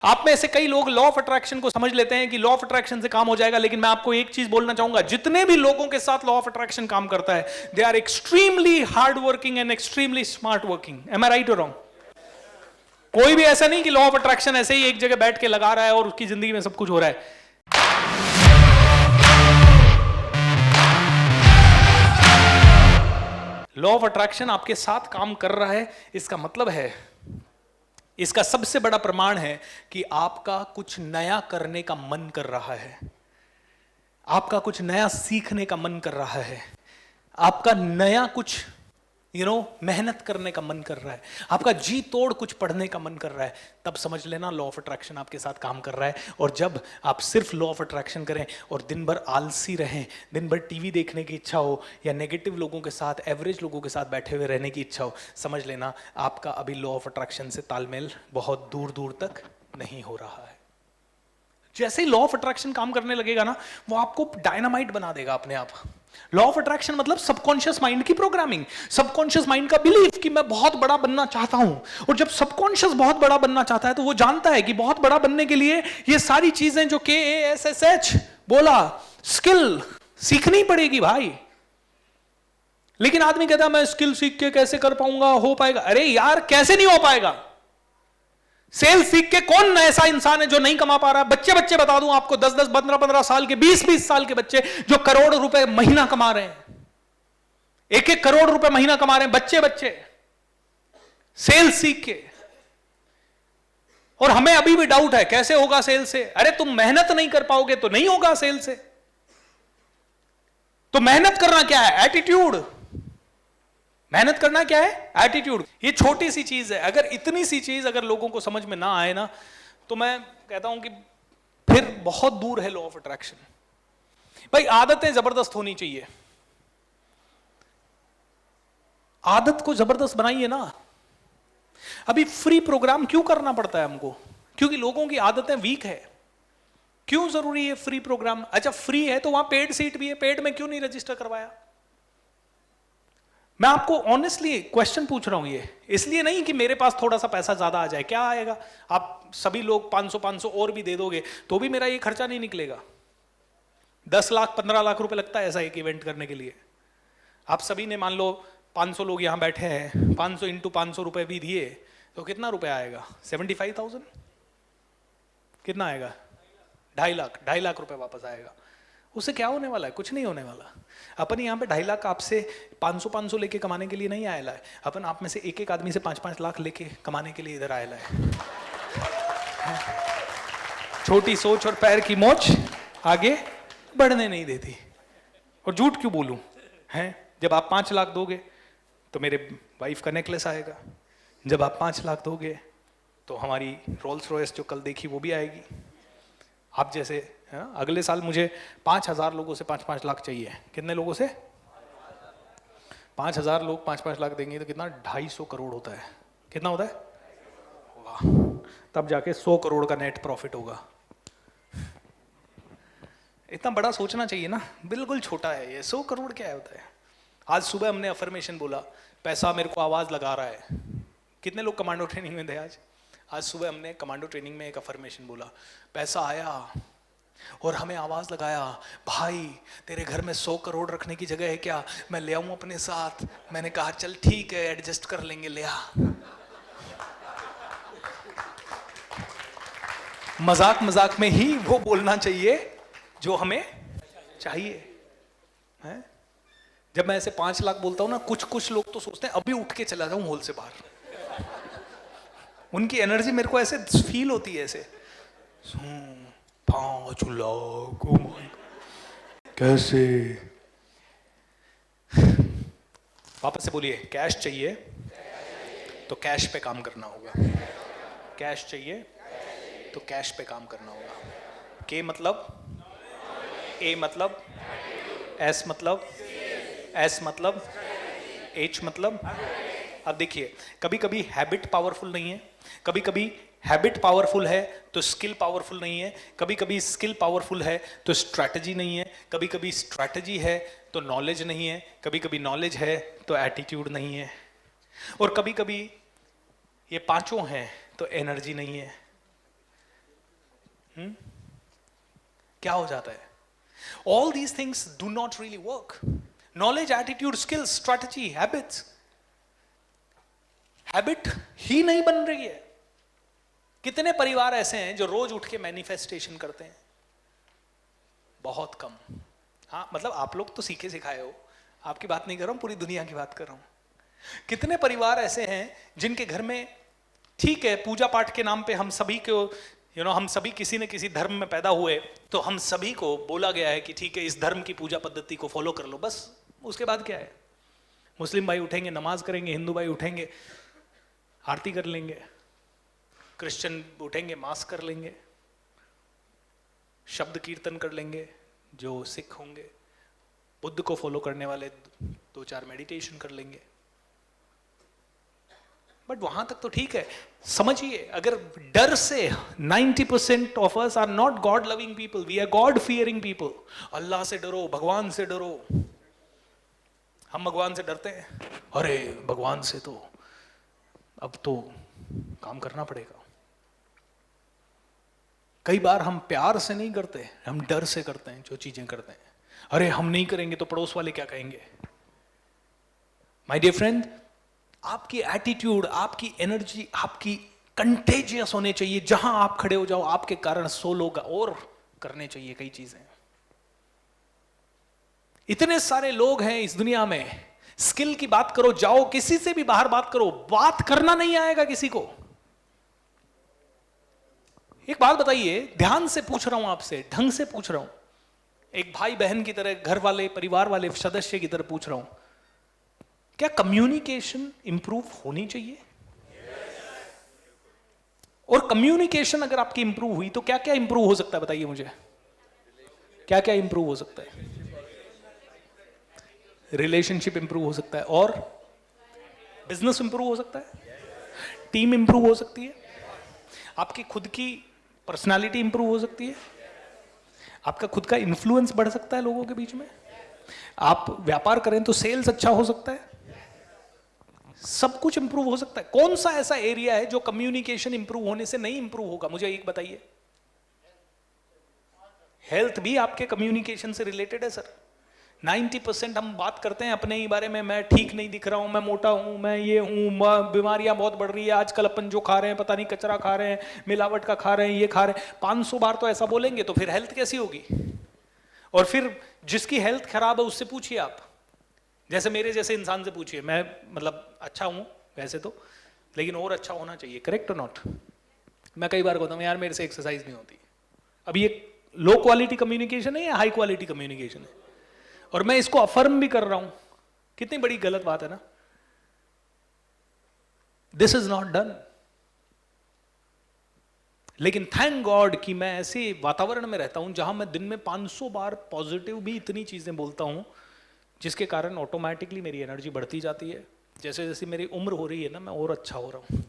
आप में से कई लोग लॉ ऑफ अट्रैक्शन को समझ लेते हैं कि लॉ ऑफ अट्रैक्शन से काम हो जाएगा, लेकिन मैं आपको एक चीज बोलना चाहूंगा, जितने भी लोगों के साथ लॉ ऑफ अट्रैक्शन काम करता है, they are extremely hard working and extremely smart working. Am I right और रॉन्ग? कोई भी ऐसा नहीं कि लॉ ऑफ अट्रैक्शन ऐसे ही एक जगह बैठ के लगा रहा है और उसकी जिंदगी में सब कुछ हो रहा है। लॉ ऑफ अट्रैक्शन आपके साथ काम कर रहा है, इसका मतलब है, इसका सबसे बड़ा प्रमाण है कि आपका कुछ नया करने का मन कर रहा है, आपका कुछ नया सीखने का मन कर रहा है, आपका नया कुछ मेहनत करने का मन कर रहा है, आपका जी तोड़ कुछ पढ़ने का मन कर रहा है, तब समझ लेना लॉ ऑफ अट्रैक्शन आपके साथ काम कर रहा है। और जब आप सिर्फ लॉ ऑफ अट्रैक्शन करें और दिन भर आलसी रहें, दिन भर टीवी देखने की इच्छा हो या नेगेटिव लोगों के साथ, एवरेज लोगों के साथ बैठे हुए रहने की इच्छा हो, समझ लेना आपका अभी लॉ ऑफ अट्रैक्शन से तालमेल बहुत दूर दूर तक नहीं हो रहा है। जैसे ही लॉ ऑफ अट्रैक्शन काम करने लगेगा ना, वो आपको डायनामाइट बना देगा अपने आप। लॉ ऑफ अट्रैक्शन मतलब सबकॉन्शियस माइंड की प्रोग्रामिंग, सबकॉन्शियस माइंड का बिलीफ कि मैं बहुत बड़ा बनना चाहता हूं। और जब सबकॉन्शियस बहुत बड़ा बनना चाहता है तो वो जानता है कि बहुत बड़ा बनने के लिए ये सारी चीजें जो KASSH बोला, स्किल सीखनी पड़ेगी भाई। लेकिन आदमी कहता है मैं स्किल सीख के कैसे कर पाऊंगा, हो पाएगा? अरे यार कैसे नहीं हो पाएगा? सेल्स सीख के कौन ऐसा इंसान है जो नहीं कमा पा रहा है? बच्चे बता दूं आपको, 10-10, 15-15 साल के, 20-20 साल के बच्चे जो करोड़ रुपए महीना कमा रहे हैं, 1-1 करोड़ रुपए महीना कमा रहे हैं बच्चे सेल्स सीख के। और हमें अभी भी डाउट है कैसे होगा सेल्स से। अरे तुम मेहनत नहीं कर पाओगे तो नहीं होगा सेल्स से। तो मेहनत करना क्या है? एटीट्यूड। मेहनत करना क्या है? एटीट्यूड। ये छोटी सी चीज है, अगर इतनी सी चीज अगर लोगों को समझ में ना आए ना, तो मैं कहता हूं कि फिर बहुत दूर है लॉ ऑफ अट्रैक्शन। भाई आदतें जबरदस्त होनी चाहिए, आदत को जबरदस्त बनाइए ना। अभी फ्री प्रोग्राम क्यों करना पड़ता है हमको? क्योंकि लोगों की आदतें वीक है। क्यों जरूरी है फ्री प्रोग्राम? अच्छा फ्री है तो वहां पेड सीट भी है, पेड में क्यों नहीं रजिस्टर करवाया? मैं आपको ऑनेस्टली क्वेश्चन पूछ रहा हूं, ये इसलिए नहीं कि मेरे पास थोड़ा सा पैसा ज्यादा आ जाए। क्या आएगा? आप सभी लोग 500 और भी दे दोगे तो भी मेरा ये खर्चा नहीं निकलेगा। 10 लाख 15 लाख रुपए लगता है ऐसा एक इवेंट करने के लिए। आप सभी ने मान लो 500 लोग यहां बैठे हैं, 500 इंटू 500 रुपए भी दिए तो कितना रुपया आएगा? 75,000। कितना आएगा? 2.5 लाख रुपए वापस आएगा। उससे क्या होने वाला है? कुछ नहीं होने वाला। अपन यहाँ पे 2.5 लाख आपसे 500 लेके कमाने के लिए नहीं आया है। अपन आप में से एक आदमी से 5-5 लाख लेके कमाने के लिए इधर आया है। छोटी सोच और पैर की मोच आगे बढ़ने नहीं देती। और झूठ क्यों बोलूं हैं? जब आप 5 लाख दोगे तो मेरे वाइफ का नेकलेस आएगा, जब आप 5 लाख दोगे तो हमारी रोल्स रॉयस जो कल देखी वो भी आएगी। आप जैसे अगले साल मुझे 5,000 लोगों से 5-5 लाख चाहिए। कितने लोगों से? 5,000 लोग 5-5 लाख देंगे तो कितना? 250 करोड़ होता है। कितना होता है? वाह, तब जाके 100 करोड़ का नेट प्रॉफिट होगा। इतना बड़ा सोचना चाहिए ना, बिल्कुल छोटा है ये। 100 करोड़ क्या होता है? आज सुबह हमने अफर्मेशन बोला, पैसा मेरे को आवाज लगा रहा है। कितने लोग कमांडो ट्रेनिंग में थे आज सुबह हमने कमांडो ट्रेनिंग में एक अफर्मेशन बोला, पैसा आया और हमें आवाज लगाया, भाई तेरे घर में 100 करोड़ रखने की जगह है क्या? मैं ले आऊं अपने साथ? मैंने कहा चल ठीक है, एडजस्ट कर लेंगे, ले आ। मजाक में ही वो बोलना चाहिए जो हमें चाहिए है? जब मैं ऐसे 5 लाख बोलता हूं ना, कुछ लोग तो सोचते हैं अभी उठ के चला जाऊं हॉल से बाहर। उनकी एनर्जी मेरे को ऐसे फील होती है, ऐसे 5 लाख, ओ माय गॉड, कैसे? वापस से बोलिए, कैश चाहिए तो कैश पे काम करना होगा। कैश चाहिए तो कैश पे काम करना होगा। के मतलब, ए मतलब, एस मतलब, एस मतलब, एच मतलब। अब देखिए, कभी कभी हैबिट पावरफुल नहीं है, कभी कभी हैबिट पावरफुल है तो स्किल पावरफुल नहीं है, कभी कभी स्किल पावरफुल है तो स्ट्रैटेजी नहीं है, कभी कभी स्ट्रैटेजी है तो नॉलेज नहीं है, कभी कभी नॉलेज है तो एटीट्यूड नहीं है, और कभी कभी ये पांचों हैं तो एनर्जी नहीं है। क्या हो जाता है? All these things do not really work. Knowledge, attitude, skills, strategy, habits, habit ही नहीं बन रही है. कितने परिवार ऐसे हैं जो रोज उठ के मैनिफेस्टेशन करते हैं? बहुत कम. हाँ, मतलब आप लोग तो सीखे सिखाए हो, आपकी बात नहीं कर रहा हूं, पूरी दुनिया की बात कर रहा हूं. कितने परिवार ऐसे हैं जिनके घर में, ठीक है, पूजा पाठ के नाम पे हम सभी को, हम सभी किसी न किसी धर्म में पैदा हुए, तो हम सभी को बोला गया है कि ठीक है, इस धर्म की पूजा पद्धति को फॉलो कर लो, बस. उसके बाद क्या है? मुस्लिम भाई उठेंगे नमाज करेंगे, हिंदू भाई उठेंगे आरती कर लेंगे, क्रिश्चियन उठेंगे मास कर लेंगे, शब्द कीर्तन कर लेंगे, जो सिख होंगे, बुद्ध को फॉलो करने वाले 2-4 मेडिटेशन कर लेंगे. बट वहां तक तो ठीक है. समझिए, अगर डर से 90% of us are not God loving people, we are God fearing people. Allah से डरो, भगवान से डरो. हम भगवान से डरते हैं, अरे भगवान से तो अब तो काम करना पड़ेगा. कई बार हम प्यार से नहीं करते, हम डर से करते हैं जो चीजें करते हैं. अरे हम नहीं करेंगे तो पड़ोस वाले क्या कहेंगे? माय डियर फ्रेंड, आपकी एटीट्यूड, आपकी एनर्जी, आपकी कंटेजियस होने चाहिए. जहां आप खड़े हो जाओ, आपके कारण 100 लोग और करने चाहिए कई चीजें. इतने सारे लोग हैं इस दुनिया में. स्किल की बात करो, जाओ किसी से भी बाहर बात करो, बात करना नहीं आएगा किसी को. एक बात बताइए, ध्यान से पूछ रहा हूं आपसे, ढंग से पूछ रहा हूं, एक भाई बहन की तरह, घर वाले, परिवार वाले सदस्य की तरह पूछ रहा हूं, क्या कम्युनिकेशन इंप्रूव होनी चाहिए? और कम्युनिकेशन अगर आपकी इंप्रूव हुई तो क्या क्या इंप्रूव हो सकता है? बताइए मुझे, क्या क्या इंप्रूव हो सकता है? रिलेशनशिप इंप्रूव हो सकता है, और बिजनेस इंप्रूव हो सकता है, टीम इंप्रूव हो सकती है, आपकी खुद की पर्सनालिटी इंप्रूव हो सकती है, आपका खुद का इन्फ्लुएंस बढ़ सकता है लोगों के बीच में, आप व्यापार करें तो सेल्स अच्छा हो सकता है, सब कुछ इंप्रूव हो सकता है. कौन सा ऐसा एरिया है जो कम्युनिकेशन इंप्रूव होने से नहीं इंप्रूव होगा? मुझे एक बताइए. हेल्थ भी आपके कम्युनिकेशन से रिलेटेड है सर. 90% हम बात करते हैं अपने ही बारे में, मैं ठीक नहीं दिख रहा हूं, मैं मोटा हूं, मैं ये हूं, बीमारियां बहुत बढ़ रही है आजकल, अपन जो खा रहे हैं पता नहीं कचरा खा रहे हैं, मिलावट का खा रहे हैं, ये खा रहे हैं. 500 बार तो ऐसा बोलेंगे तो फिर हेल्थ कैसी होगी? और फिर जिसकी हेल्थ खराब है उससे पूछिए आप, जैसे मेरे जैसे इंसान से पूछिए. मैं मतलब अच्छा हूं वैसे तो, लेकिन और अच्छा होना चाहिए. करेक्ट और नॉट? मैं कई बार कहता हूं यार मेरे से एक्सरसाइज नहीं होती. अब ये लो क्वालिटी कम्युनिकेशन है या हाई क्वालिटी कम्युनिकेशन है? और मैं इसको अफर्म भी कर रहा हूं. कितनी बड़ी गलत बात है ना. This is not done. लेकिन थैंक गॉड कि मैं ऐसे वातावरण में रहता हूं जहां मैं दिन में 500 बार पॉजिटिव भी इतनी चीजें बोलता हूं, जिसके कारण ऑटोमेटिकली मेरी एनर्जी बढ़ती जाती है. जैसे जैसे मेरी उम्र हो रही है ना, मैं और अच्छा हो रहा हूं.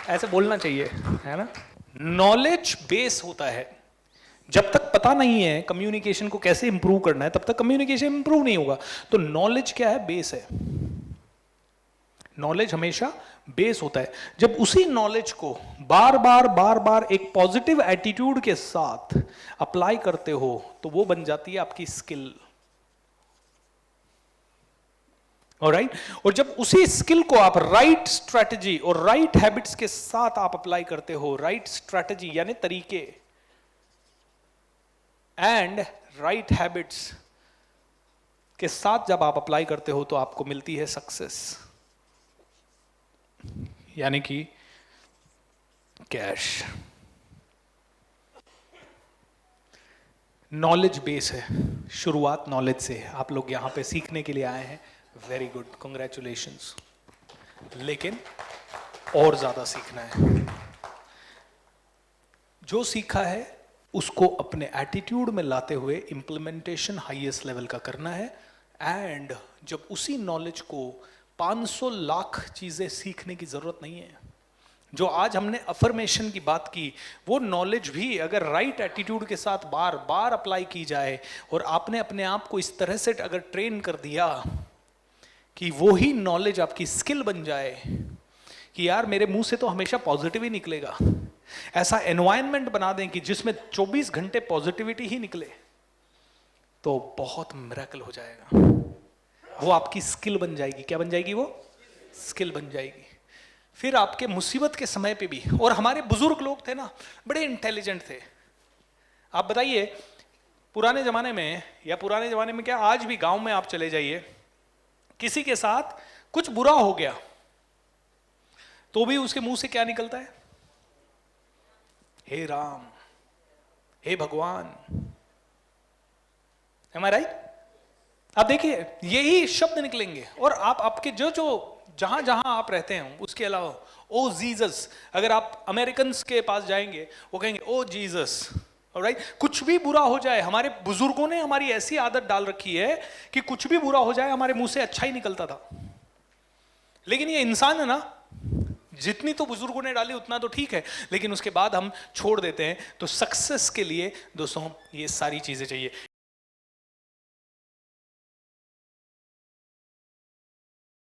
ऐसे बोलना चाहिए, है ना. नॉलेज बेस होता है. जब तक पता नहीं है कम्युनिकेशन को कैसे इंप्रूव करना है, तब तक कम्युनिकेशन इंप्रूव नहीं होगा. तो नॉलेज क्या है? बेस है. नॉलेज हमेशा बेस होता है. जब उसी नॉलेज को बार बार एक पॉजिटिव एटीट्यूड के साथ अप्लाई करते हो तो वो बन जाती है आपकी स्किल. ऑलराइट. और जब उसी स्किल को आप राइट स्ट्रैटेजी और राइट हैबिट्स के साथ आप अप्लाई करते हो, राइट स्ट्रैटेजी यानी तरीके एंड राइट हैबिट्स के साथ जब आप अप्लाई करते हो तो आपको मिलती है सक्सेस, यानी कि कैश. नॉलेज बेस है. शुरुआत नॉलेज से है. आप लोग यहां पे सीखने के लिए आए हैं, वेरी गुड, कंग्रेचुलेशंस. लेकिन और ज्यादा सीखना है. जो सीखा है उसको अपने एटीट्यूड में लाते हुए इंप्लीमेंटेशन हाईएस्ट लेवल का करना है. एंड जब उसी नॉलेज को 500 लाख चीजें सीखने की जरूरत नहीं है. जो आज हमने अफर्मेशन की बात की, वो नॉलेज भी अगर राइट एटीट्यूड के साथ बार बार अप्लाई की जाए और आपने अपने आप को इस तरह से अगर ट्रेन कर दिया कि वो ही नॉलेज आपकी स्किल बन जाए, कि यार मेरे मुंह से तो हमेशा पॉजिटिव ही निकलेगा। ऐसा एनवायरनमेंट बना दें कि जिसमें 24 घंटे पॉजिटिविटी ही निकले, तो बहुत मिरेकल हो जाएगा। वो आपकी स्किल बन जाएगी। क्या बन जाएगी? वो स्किल बन जाएगी। फिर आपके मुसीबत के समय पे भी, और हमारे बुजुर्ग लोग थे ना, बड़े इंटेलिजेंट थे। आप बताइए, पुराने जमाने में, या पुराने जमाने में क्या, आज भी गांव में आप चले जाइए, किसी के साथ कुछ बुरा हो गया तो भी उसके मुंह से क्या निकलता है? हे राम, हे भगवान। Am I right? आप देखिए, यही शब्द निकलेंगे। और आप आपके जो जो जहां जहां आप रहते हैं उसके अलावा, ओ जीसस, अगर आप अमेरिकन के पास जाएंगे वो कहेंगे ओ जीसस। ऑलराइट, कुछ भी बुरा हो जाए, हमारे बुजुर्गों ने हमारी ऐसी आदत डाल रखी है कि कुछ भी बुरा हो जाए हमारे मुंह से अच्छा ही निकलता था। लेकिन ये इंसान है ना, जितनी तो बुजुर्गों ने डाली उतना तो ठीक है, लेकिन उसके बाद हम छोड़ देते हैं। तो सक्सेस के लिए दोस्तों ये सारी चीजें चाहिए।